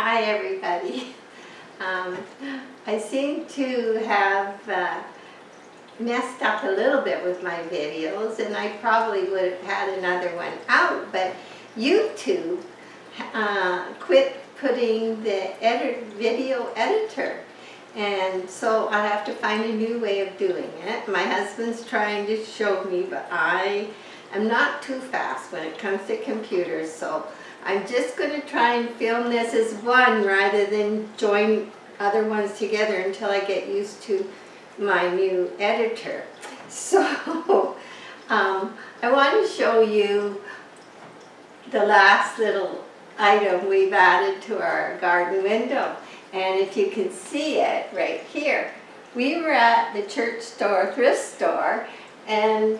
Hi everybody. I seem to have messed up a little bit with my videos, and I probably would have had another one out, but YouTube quit putting the video editor, and so I have to find a new way of doing it. My husband's trying to show me, but I am not too fast when it comes to computers, so I'm just going to try and film this as one rather than join other ones together until I get used to my new editor. So I want to show you the last little item we've added to our garden window. And if you can see it right here, we were at the church store, thrift store, and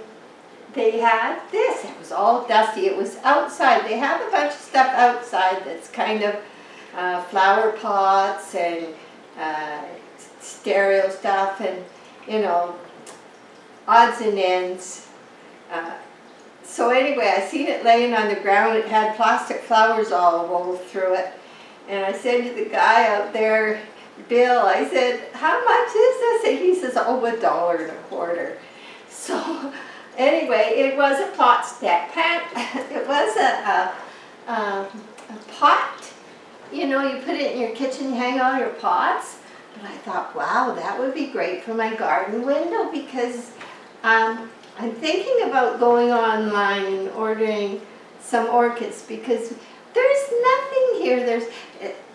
they had this. It was all dusty. It was outside. They have a bunch of stuff outside that's kind of flower pots and stereo stuff and, you know, odds and ends. So anyway, I seen it laying on the ground. It had plastic flowers all wove through it. And I said to the guy out there, Bill, I said, how much is this? And he says, oh, $1.25. So anyway, it was a pot stack. It was a pot. You know, you put it in your kitchen, you hang all your pots. But I thought, wow, that would be great for my garden window, because I'm thinking about going online and ordering some orchids, because there's nothing here. There's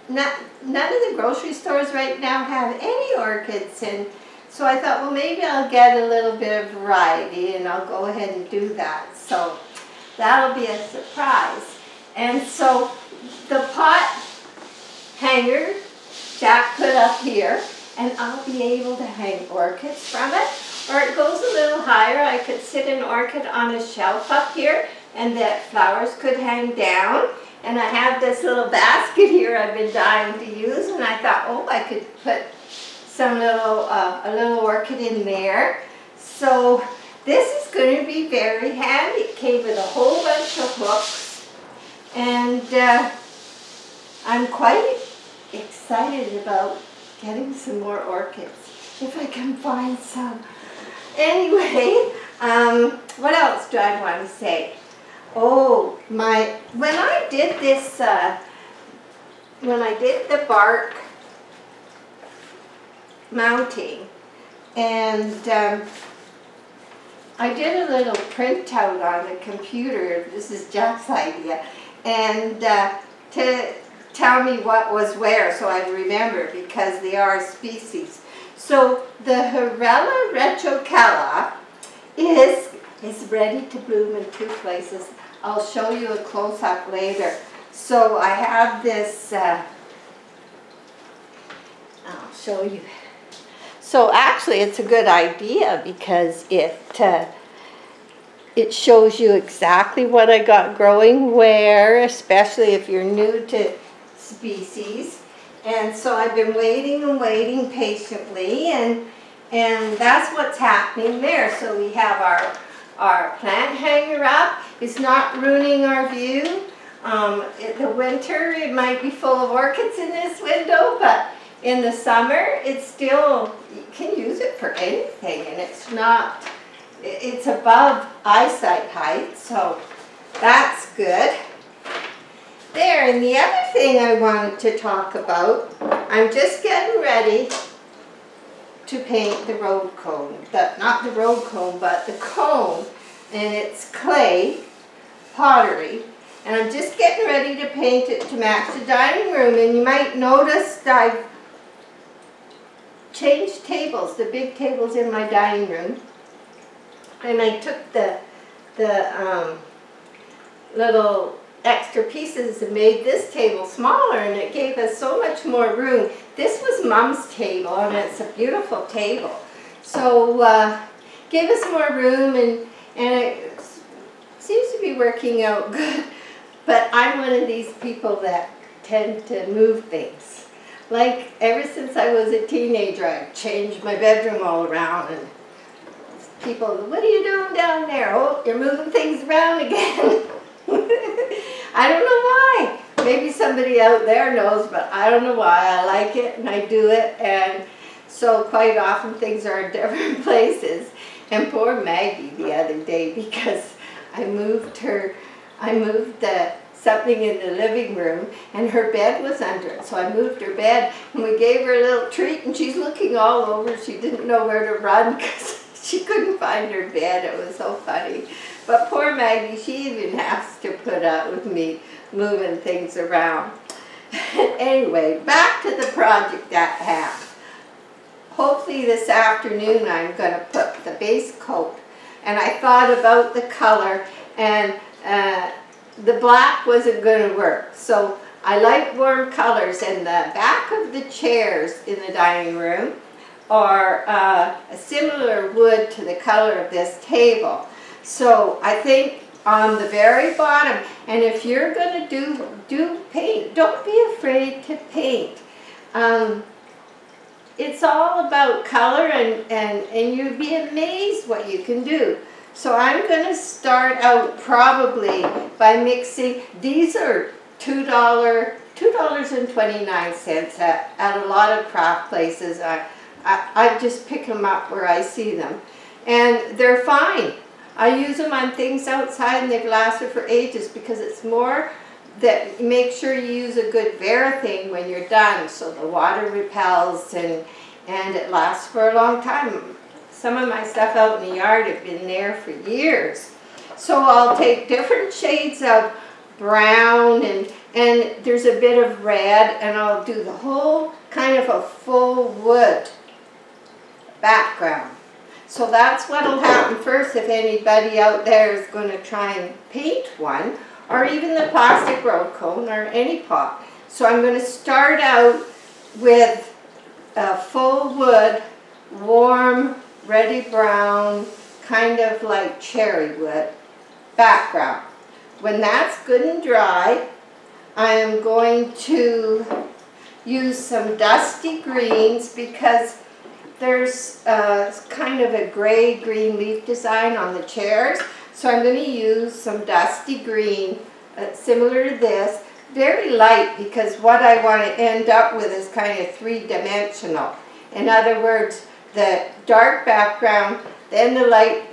none of the grocery stores right now have any orchids, and so I thought, well, maybe I'll get a little bit of variety, and I'll go ahead and do that. So that'll be a surprise. And so the pot hanger Jack put up here, and I'll be able to hang orchids from it. Or it goes a little higher. I could sit an orchid on a shelf up here, and the flowers could hang down. And I have this little basket here I've been dying to use, and I thought, oh, I could put some a little orchid in there. So this is going to be very handy. It came with a whole bunch of hooks, and I'm quite excited about getting some more orchids, if I can find some. Anyway, what else do I want to say? Oh, when I did this, when I did the bark mounting, and I did a little printout on the computer. This is Jack's idea, and to tell me what was where, so I remember, because they are species. So the Horella retrocella is ready to bloom in 2 places. I'll show you a close-up later. So I have this, I'll show you. So actually it's a good idea, because it shows you exactly what I got growing where, especially if you're new to species. And so I've been waiting and waiting patiently, and that's what's happening there. So we have our plant hanger up. It's not ruining our view. In the winter, it might be full of orchids in this window, but in the summer, it's still, you can use it for anything, and it's above eyesight height, so that's good. There, and the other thing I wanted to talk about, I'm just getting ready to paint the road cone. Not the road cone, but the cone, and it's clay pottery. And I'm just getting ready to paint it to match the dining room. And you might notice that I've changed tables, the big tables in my dining room. And I took the little extra pieces and made this table smaller, and it gave us so much more room. This was Mom's table, and it's a beautiful table. So gave us more room, and it seems to be working out good. But I'm one of these people that tend to move things. Like ever since I was a teenager, I've changed my bedroom all around, and people, what are you doing down there? Oh, you're moving things around again. I don't know why. Maybe some somebody out there knows, but I don't know why. I like it and I do it, and so quite often things are in different places. And poor Maggie the other day, because I moved something in the living room and her bed was under it. So I moved her bed and we gave her a little treat and she's looking all over. She didn't know where to run because she couldn't find her bed. It was so funny. But poor Maggie, she even has to put up with me moving things around. Anyway, back to the project at hand. Hopefully this afternoon I'm going to put the base coat. And I thought about the color, and the black wasn't going to work. So I like warm colors, and the back of the chairs in the dining room are a similar wood to the color of this table. So I think on the very bottom, and if you're going to do paint, don't be afraid to paint. It's all about color, and you'd be amazed what you can do. So I'm going to start out probably by mixing. These are $2.29 at a lot of craft places. I just pick them up where I see them. And they're fine. I use them on things outside and they've lasted for ages, because it's more that make sure you use a good Varathane when you're done, so the water repels and it lasts for a long time. Some of my stuff out in the yard have been there for years. So I'll take different shades of brown and there's a bit of red, and I'll do the whole kind of a full wood background. So that's what'll happen first if anybody out there is going to try and paint one, or even the plastic road cone or any pot. So I'm going to start out with a full wood, warm, reddy brown, kind of like cherry wood background. When that's good and dry, I am going to use some dusty greens, because there's kind of a gray-green leaf design on the chairs. So I'm going to use some dusty green, similar to this, very light, because what I want to end up with is kind of three-dimensional. In other words, the dark background, then the light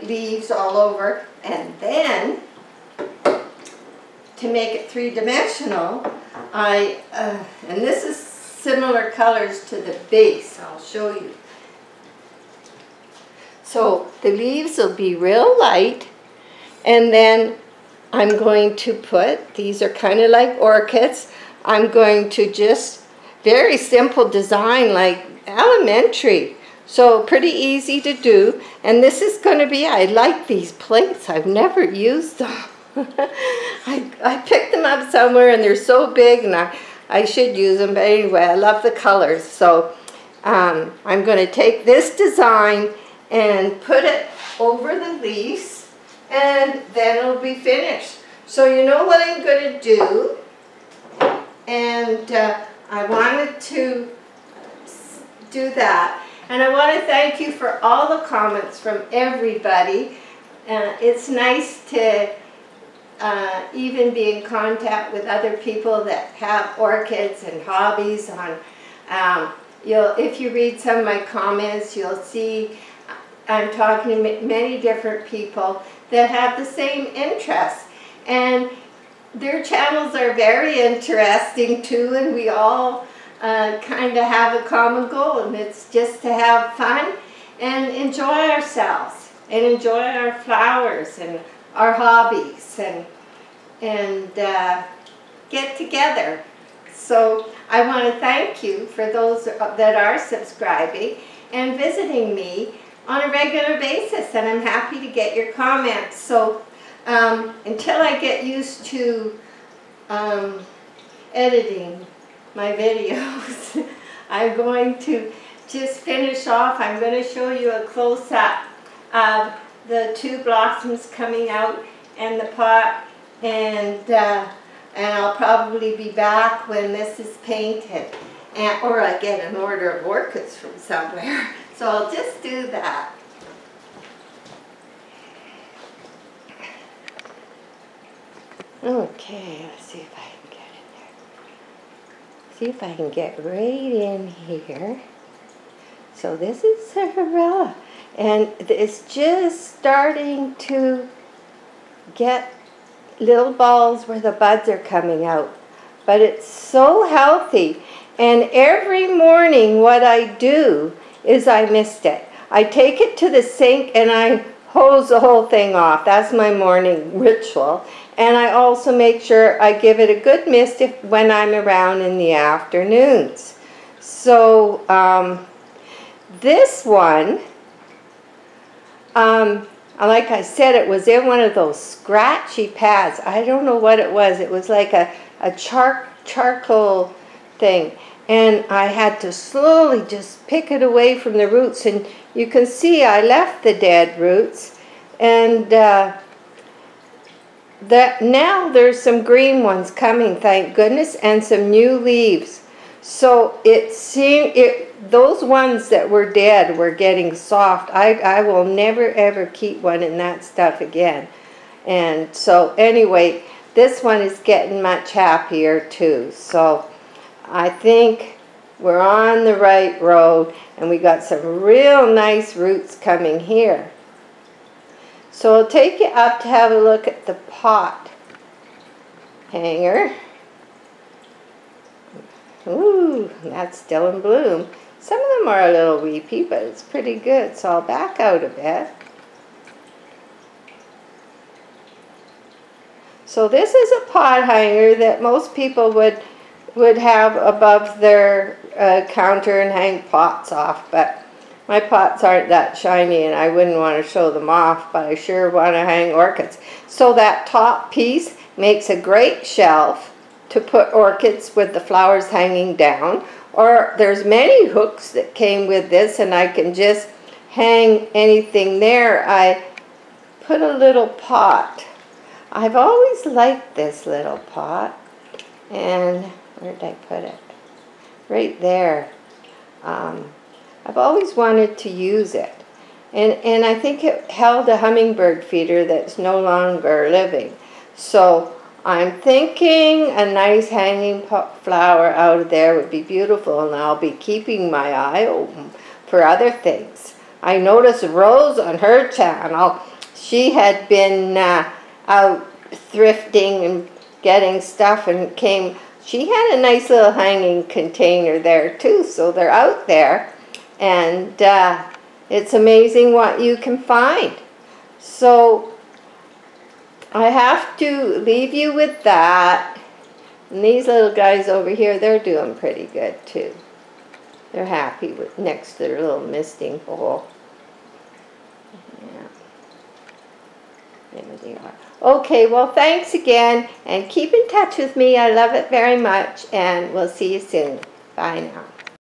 leaves all over, and then to make it three-dimensional, and this is similar colors to the base. I'll show you. So the leaves will be real light, and then I'm going to put, these are kind of like orchids, I'm going to just, very simple design, like elementary. So pretty easy to do. And this is going to be, I like these plates, I've never used them. I picked them up somewhere and they're so big, and I should use them, but anyway, I love the colors. So I'm going to take this design and put it over the leaves, and then it'll be finished. So you know what I'm going to do, and I wanted to do that. And I want to thank you for all the comments from everybody. It's nice to even be in contact with other people that have orchids and hobbies. If you read some of my comments, you'll see I'm talking to many different people that have the same interests, and their channels are very interesting too, and we all kind of have a common goal, and it's just to have fun and enjoy ourselves and enjoy our flowers and our hobbies and get together. So I want to thank you for those that are subscribing and visiting me on a regular basis, and I'm happy to get your comments. So until I get used to editing my videos, I'm going to just finish off. I'm going to show you a close-up of the two blossoms coming out in the pot, and I'll probably be back when this is painted, or I get an order of orchids from somewhere. So I'll just do that. Okay, let's see if I can get in there. See if I can get right in here. So this is Cinderella, and it's just starting to get little balls where the buds are coming out. But it's so healthy, and every morning what I do is I mist it. I take it to the sink and I hose the whole thing off. That's my morning ritual. And I also make sure I give it a good mist when I'm around in the afternoons. So this one, like I said, it was in one of those scratchy pads. I don't know what it was. It was like a charcoal thing. And I had to slowly just pick it away from the roots. And you can see I left the dead roots. And now there's some green ones coming, thank goodness, and some new leaves. So those ones that were dead were getting soft. I will never ever keep one in that stuff again. And so anyway, this one is getting much happier too. So I think we're on the right road, and we got some real nice roots coming here. So I'll take you up to have a look at the pot hanger. Ooh, that's still in bloom. Some of them are a little weepy, but it's pretty good. So I'll back out a bit. So this is a pot hanger that most people would have above their counter and hang pots off, but my pots aren't that shiny and I wouldn't want to show them off, but I sure want to hang orchids. So that top piece makes a great shelf to put orchids with the flowers hanging down, or there's many hooks that came with this and I can just hang anything there. I put a little pot. I've always liked this little pot, and where did I put it? Right there. I've always wanted to use it, and I think it held a hummingbird feeder that's no longer living. So I'm thinking a nice hanging flower out of there would be beautiful, and I'll be keeping my eye open for other things. I noticed Rose on her channel. She had been out thrifting and getting stuff, and she had a nice little hanging container there too, so they're out there, and it's amazing what you can find. So I have to leave you with that. And these little guys over here, they're doing pretty good too. They're happy next to their little misting bowl. Yeah. There they are. Okay, well, thanks again, and keep in touch with me. I love it very much, and we'll see you soon. Bye now.